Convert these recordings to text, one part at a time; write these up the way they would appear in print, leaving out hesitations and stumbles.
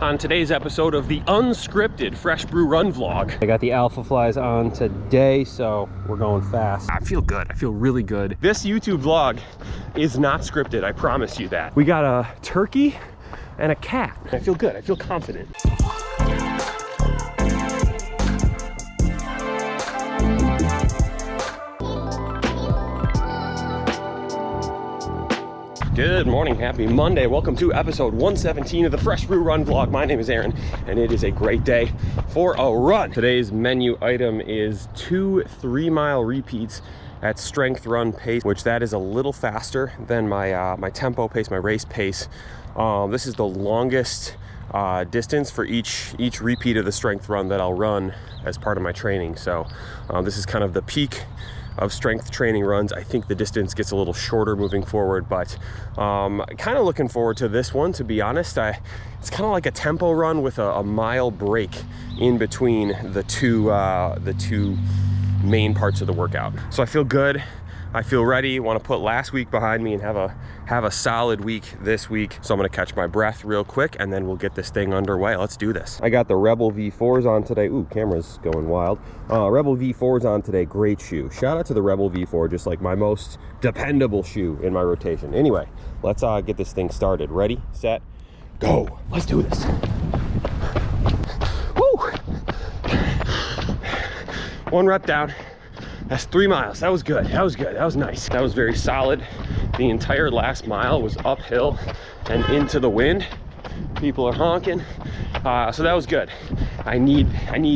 on today's episode of the Unscripted Fresh Brew Run vlog. I got the Alpha Flies on today, so we're going fast. I feel good. I feel really good. This YouTube vlog is not scripted. I promise you that. We got a turkey and a cat. I feel good. I feel confident. Good morning, happy Monday. Welcome to episode 117 of the Fresh Brew Run vlog. My name is Aaron, and it is a great day for a run. Today's menu item is 2 3-mile repeats at strength run pace, which that is a little faster than my tempo pace, my race pace. This is the longest distance for each repeat of the strength run that I'll run as part of my training. So this is kind of the peak of strength training runs. I think the distance gets a little shorter moving forward, but kind of looking forward to this one, to be honest. It's kind of like a tempo run with a mile break in between the two main parts of the workout. So I feel good. I feel ready. Want to put last week behind me and have a solid week this week. So I'm going to catch my breath real quick and then we'll get this thing underway. Let's do this. I got the Rebel V4s on today. Ooh, camera's going wild. Rebel V4s on today. Great shoe. Shout out to the Rebel V4, just like my most dependable shoe in my rotation. Anyway, let's get this thing started. Ready, set, go. Let's do this. Woo! 1 rep down. That's 3 miles. That was good. That was good. That was nice. That was very solid. The entire last mile was uphill and into the wind. People are honking. So that was good. I need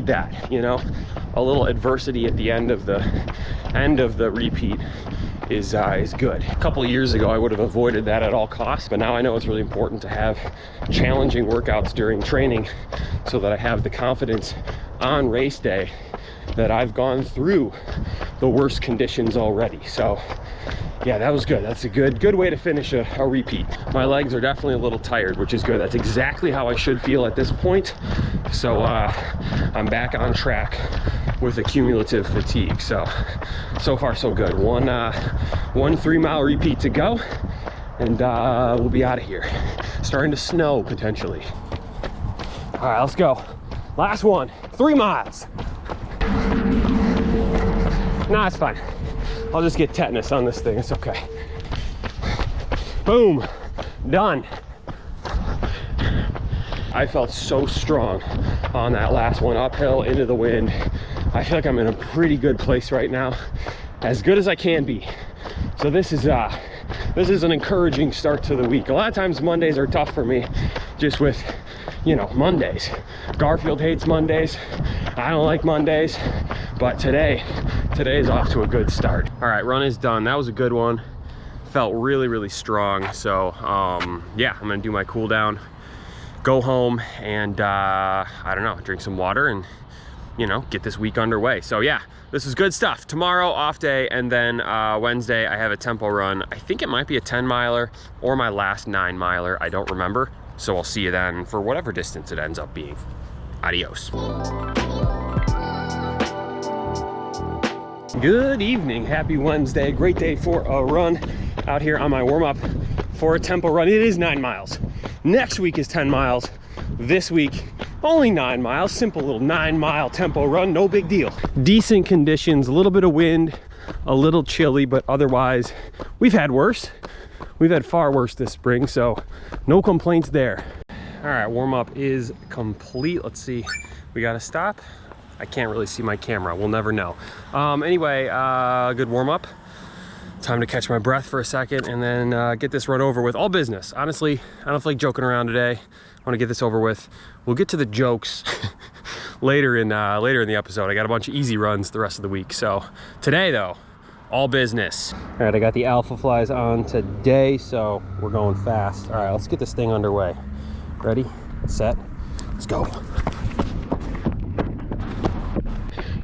that, you know, a little adversity at the end of the repeat is good. A couple of years ago, I would have avoided that at all costs, but now I know it's really important to have challenging workouts during training so that I have the confidence on race day that I've gone through the worst conditions already. So yeah, that was good. That's a good way to finish a repeat. My legs are definitely a little tired, which is good. That's exactly how I should feel at this point. So I'm back on track with a cumulative fatigue. So far so good. One 3-mile repeat to go, and we'll be out of here. Starting to snow potentially. All right, let's go. Last one, 3 miles. Nah, it's fine. I'll just get tetanus on this thing. It's okay. Boom. Done. I felt so strong on that last one, uphill into the wind. I feel like I'm in a pretty good place right now, as good as I can be. So this is an encouraging start to the week. A lot of times Mondays are tough for me, just with, you know, Mondays. Garfield hates Mondays. I don't like Mondays, but today is off to a good start. All right, run is done. That was a good one. Felt really strong. So yeah, I'm gonna do my cool down, go home, and I don't know, drink some water and, you know, get this week underway. So yeah, this is good stuff. Tomorrow off day, and then Wednesday I have a tempo run. I think it might be a 10-miler or my last 9-miler. I don't remember. So I'll see you then for whatever distance it ends up being. Adios. Good evening, happy Wednesday. Great day for a run out here on my warm-up for a tempo run. It is 9 miles. Next week is 10 miles. This week, only 9 miles. Simple little 9-mile tempo run, no big deal. Decent conditions, a little bit of wind, a little chilly, but otherwise, we've had worse. We've had far worse this spring, so no complaints there. All right, warm-up is complete. Let's see, we got to stop. I can't really see my camera, we'll never know. Anyway, good warm-up. Time to catch my breath for a second and then get this run over with. All business. Honestly, I don't feel like joking around today. I want to get this over with. We'll get to the jokes later in the episode. I got a bunch of easy runs the rest of the week. So today though, all business. All right, I got the Alpha Flies on today, so we're going fast. All right, let's get this thing underway. Ready, set, let's go.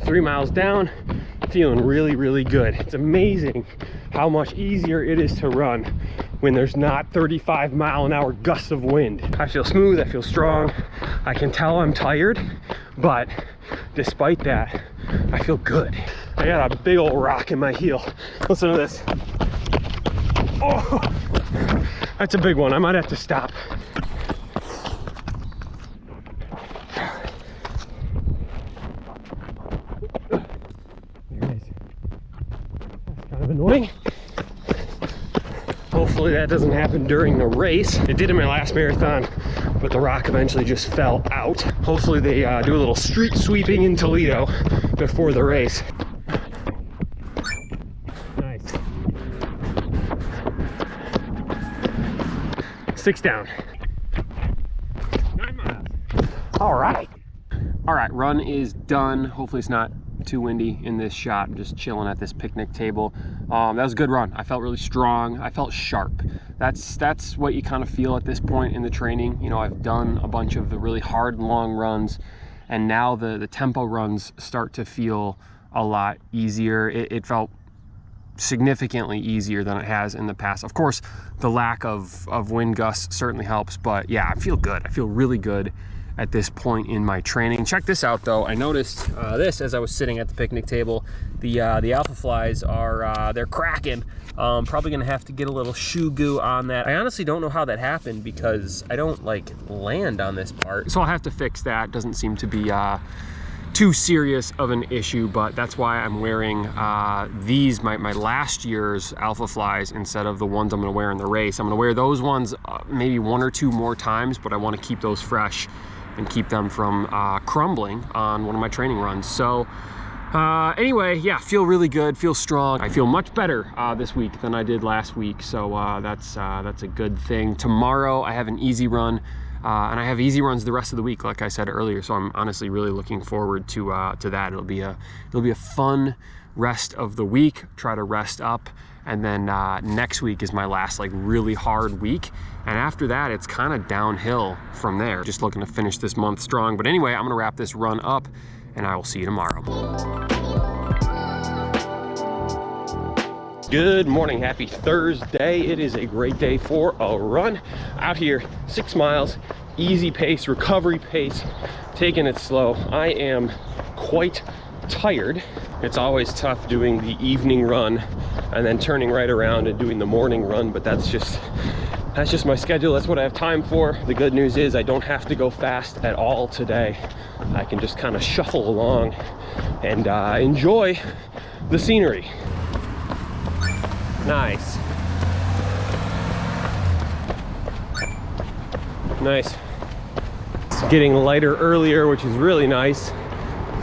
3 miles down, feeling really good. It's amazing how much easier it is to run when there's not 35-mile-an-hour gusts of wind. I feel smooth, I feel strong. I can tell I'm tired, but despite that, I feel good. I got a big old rock in my heel. Listen to this. Oh, that's a big one. I might have to stop. annoying. Hopefully that doesn't happen during the race. It did in my last marathon, but the rock eventually just fell out. Hopefully they do a little street sweeping in Toledo before the race. Nice. 6 down. 9 miles. All right. All right, run is done. Hopefully it's not too windy in this shot. I'm just chilling at this picnic table. That was a good run. I felt really strong. I felt sharp. That's what you kind of feel at this point in the training. You know, I've done a bunch of the really hard, long runs, and now the tempo runs start to feel a lot easier. It felt significantly easier than it has in the past. Of course, the lack of wind gusts certainly helps, but yeah, I feel good. I feel really good at this point in my training. Check this out though. I noticed this as I was sitting at the picnic table. The alpha flies are they're cracking. Probably gonna have to get a little shoe goo on that. I honestly don't know how that happened because I don't like land on this part, so I'll have to fix that. Doesn't seem to be too serious of an issue, but that's why I'm wearing these, my last year's alpha flies, instead of the ones I'm gonna wear in the race. I'm gonna wear those ones maybe 1 or 2 more times, but I wanna keep those fresh and keep them from crumbling on one of my training runs. So anyway, yeah, feel really good, feel strong. I feel much better this week than I did last week, so that's a good thing. Tomorrow I have an easy run, and I have easy runs the rest of the week, like I said earlier, so I'm honestly really looking forward to that. It'll be a fun rest of the week. Try to rest up, and then next week is my last like really hard week, and after that it's kind of downhill from there. Just looking to finish this month strong. But anyway, I'm gonna wrap this run up, and I will see you tomorrow. Good morning, happy Thursday. It is a great day for a run out here. 6 miles, easy pace, recovery pace, taking it slow. I am quite tired. It's always tough doing the evening run and then turning right around and doing the morning run, but that's just my schedule. That's what I have time for. The good news is I don't have to go fast at all today. I can just kind of shuffle along and enjoy the scenery. Nice. Nice. It's getting lighter earlier, which is really nice.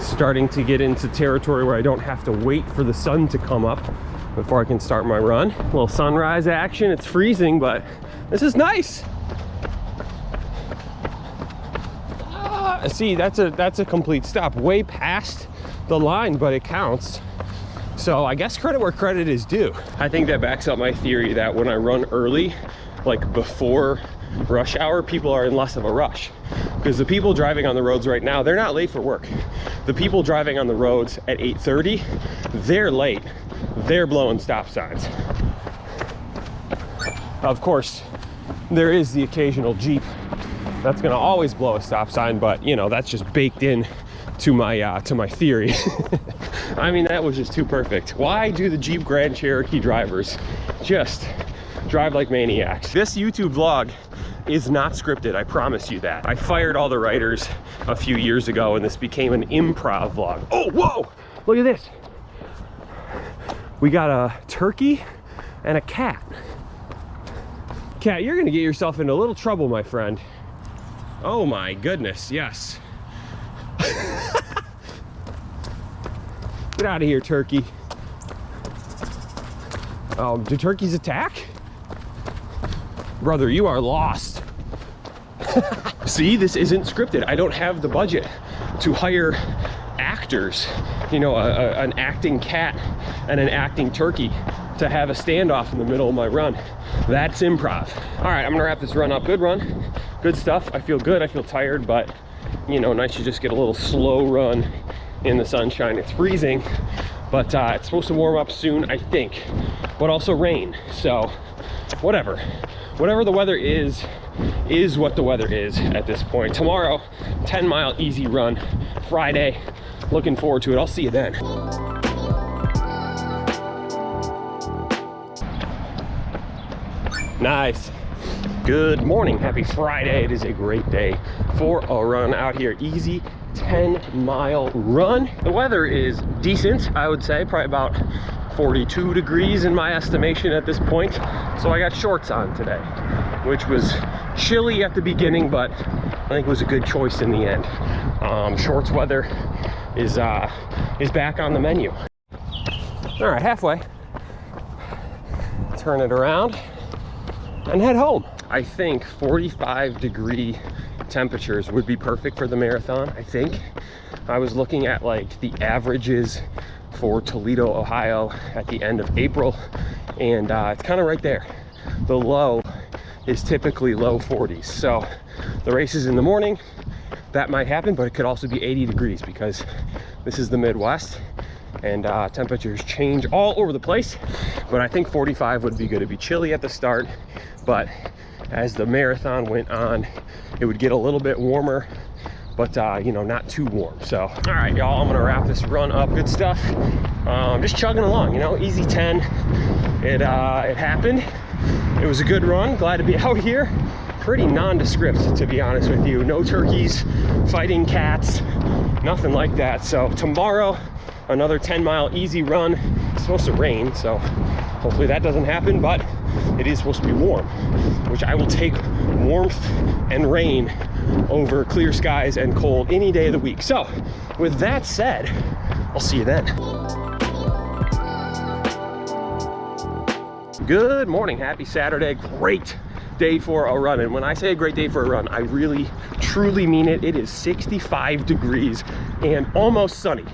Starting to get into territory where I don't have to wait for the sun to come up before I can start my run. A little sunrise action. It's freezing, but this is nice. See, that's a complete stop, way past the line, but it counts. So I guess credit where credit is due. I think that backs up my theory that when I run early, like before rush hour, people are in less of a rush. Because the people driving on the roads right now, they're not late for work. The people driving on the roads at 8:30, they're late. They're blowing stop signs. Of course, there is the occasional Jeep that's gonna always blow a stop sign, but you know, that's just baked in to my theory. I mean, that was just too perfect. Why do the Jeep Grand Cherokee drivers just drive like maniacs? This YouTube vlog is not scripted, I promise you that. I fired all the writers a few years ago and this became an improv vlog. Oh, whoa, look at this. We got a turkey and a cat. Cat, you're gonna get yourself into a little trouble, my friend. Oh my goodness, yes. Get out of here, turkey. Oh, do turkeys attack? Brother, you are lost. See, this isn't scripted. I don't have the budget to hire actors, you know, an acting cat and an acting turkey to have a standoff in the middle of my run. That's improv. All right, I'm gonna wrap this run up. Good run, good stuff. I feel good, I feel tired, but you know, nice to just get a little slow run in the sunshine. It's freezing, but it's supposed to warm up soon, I think, but also rain. So whatever the weather is what the weather is at this point. Tomorrow, 10-mile easy run, Friday. Looking forward to it. I'll see you then. Nice. Good morning, happy Friday. It is a great day for a run out here. Easy 10-mile run. The weather is decent, I would say, probably about 42 degrees in my estimation at this point. So I got shorts on today, which was chilly at the beginning, but I think it was a good choice in the end. Shorts weather is back on the menu. All right, halfway. Turn it around and head home. I think 45-degree temperatures would be perfect for the marathon. I think I was looking at like the averages for Toledo, Ohio at the end of April, and it's kind of right there. The low is typically low 40s. So the race is in the morning. That might happen, but it could also be 80 degrees because this is the Midwest and temperatures change all over the place. But I think 45 would be good. It'd be chilly at the start, but as the marathon went on, it would get a little bit warmer, but you know, not too warm. So all right, y'all, I'm gonna wrap this run up. Good stuff. Just chugging along, you know, easy 10. It happened. It was a good run. Glad to be out here. Pretty nondescript, to be honest with you. No turkeys fighting cats, nothing like that. So tomorrow, another 10-mile easy run. It's supposed to rain, so hopefully that doesn't happen, but it is supposed to be warm, which I will take warmth and rain over clear skies and cold any day of the week. So with that said, I'll see you then. Good morning, happy Saturday. Great day for a run. And when I say a great day for a run, I really truly mean it. It is 65 degrees and almost sunny.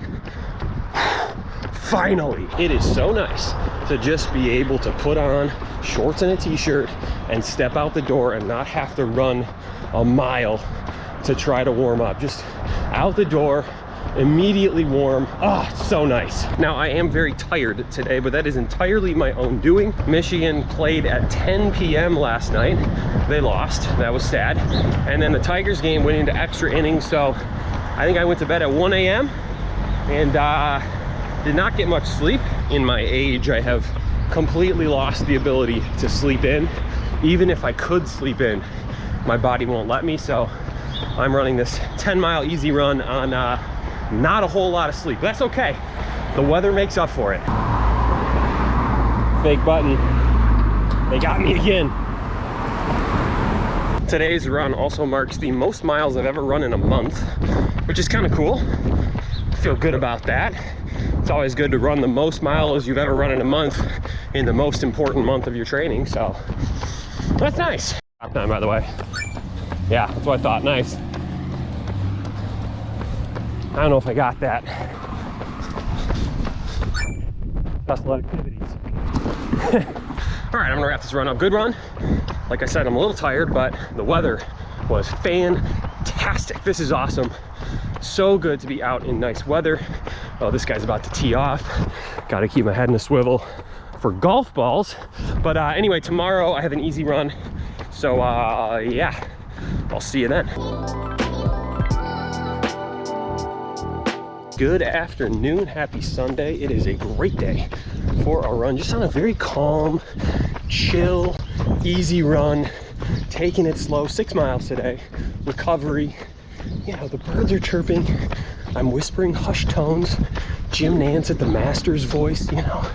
Finally, it is so nice to just be able to put on shorts and a t-shirt and step out the door and not have to run a mile to try to warm up. Just out the door, immediately warm. Oh, it's so nice. Now, I am very tired today, but that is entirely my own doing. Michigan played at 10 p.m. last night. They lost. That was sad. And then the Tigers game went into extra innings, so I think I went to bed at 1 a.m. and did not get much sleep. In my age, I have completely lost the ability to sleep in. Even if I could sleep in, my body won't let me. So I'm running this 10-mile easy run on not a whole lot of sleep. That's okay. The weather makes up for it. Fake button. They got me again. Today's run also marks the most miles I've ever run in a month, which is kind of cool. I feel good about that. It's always good to run the most miles you've ever run in a month in the most important month of your training, so that's nice. Top time, by the way. Yeah, that's what I thought. Nice. I don't know if I got that. Hustle activities. All right, I'm gonna wrap this run up. Good run. Like I said, I'm a little tired, but the weather was fantastic. This is awesome. So good to be out in nice weather. Oh, this guy's about to tee off. Got to keep my head in a swivel for golf balls. But anyway, tomorrow I have an easy run. So yeah, I'll see you then. Good afternoon, happy Sunday. It is a great day for a run. Just on a very calm, chill, easy run. Taking it slow, 6 miles today. Recovery. You know, the birds are chirping. I'm whispering hushed tones. Jim Nance at the Masters voice, you know.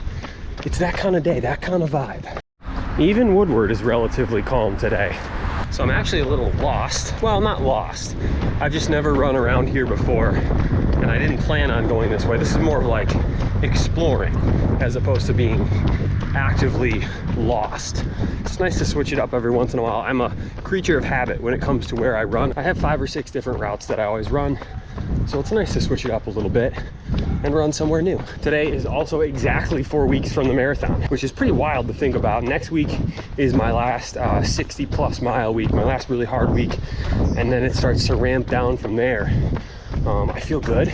It's that kind of day, that kind of vibe. Even Woodward is relatively calm today. So I'm actually a little lost. Well, not lost. I've just never run around here before, and I didn't plan on going this way. This is more of like exploring as opposed to being actively lost. It's nice to switch it up every once in a while. I'm a creature of habit when it comes to where I run. I have 5 or 6 different routes that I always run, so it's nice to switch it up a little bit and run somewhere new. Today is also exactly 4 weeks from the marathon, which is pretty wild to think about. Next week is my last 60+ mile week, my last really hard week, and then it starts to ramp down from there. I feel good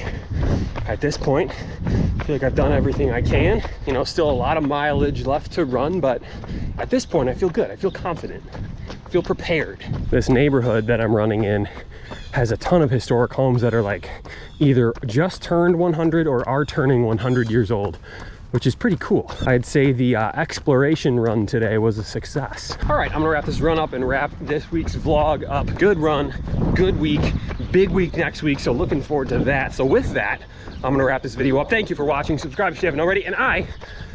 at this point. I feel like I've done everything I can. You know, still a lot of mileage left to run, but at this point I feel good. I feel confident. I feel prepared. This neighborhood that I'm running in has a ton of historic homes that are like either just turned 100 or are turning 100 years old. which is pretty cool. I'd say the exploration run today was a success. All right, I'm gonna wrap this run up and wrap this week's vlog up. Good run, good week, big week next week, so looking forward to that. So with that, I'm gonna wrap this video up. Thank you for watching. Subscribe if you haven't already, and I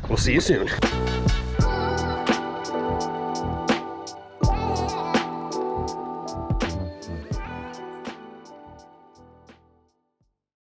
will see you soon.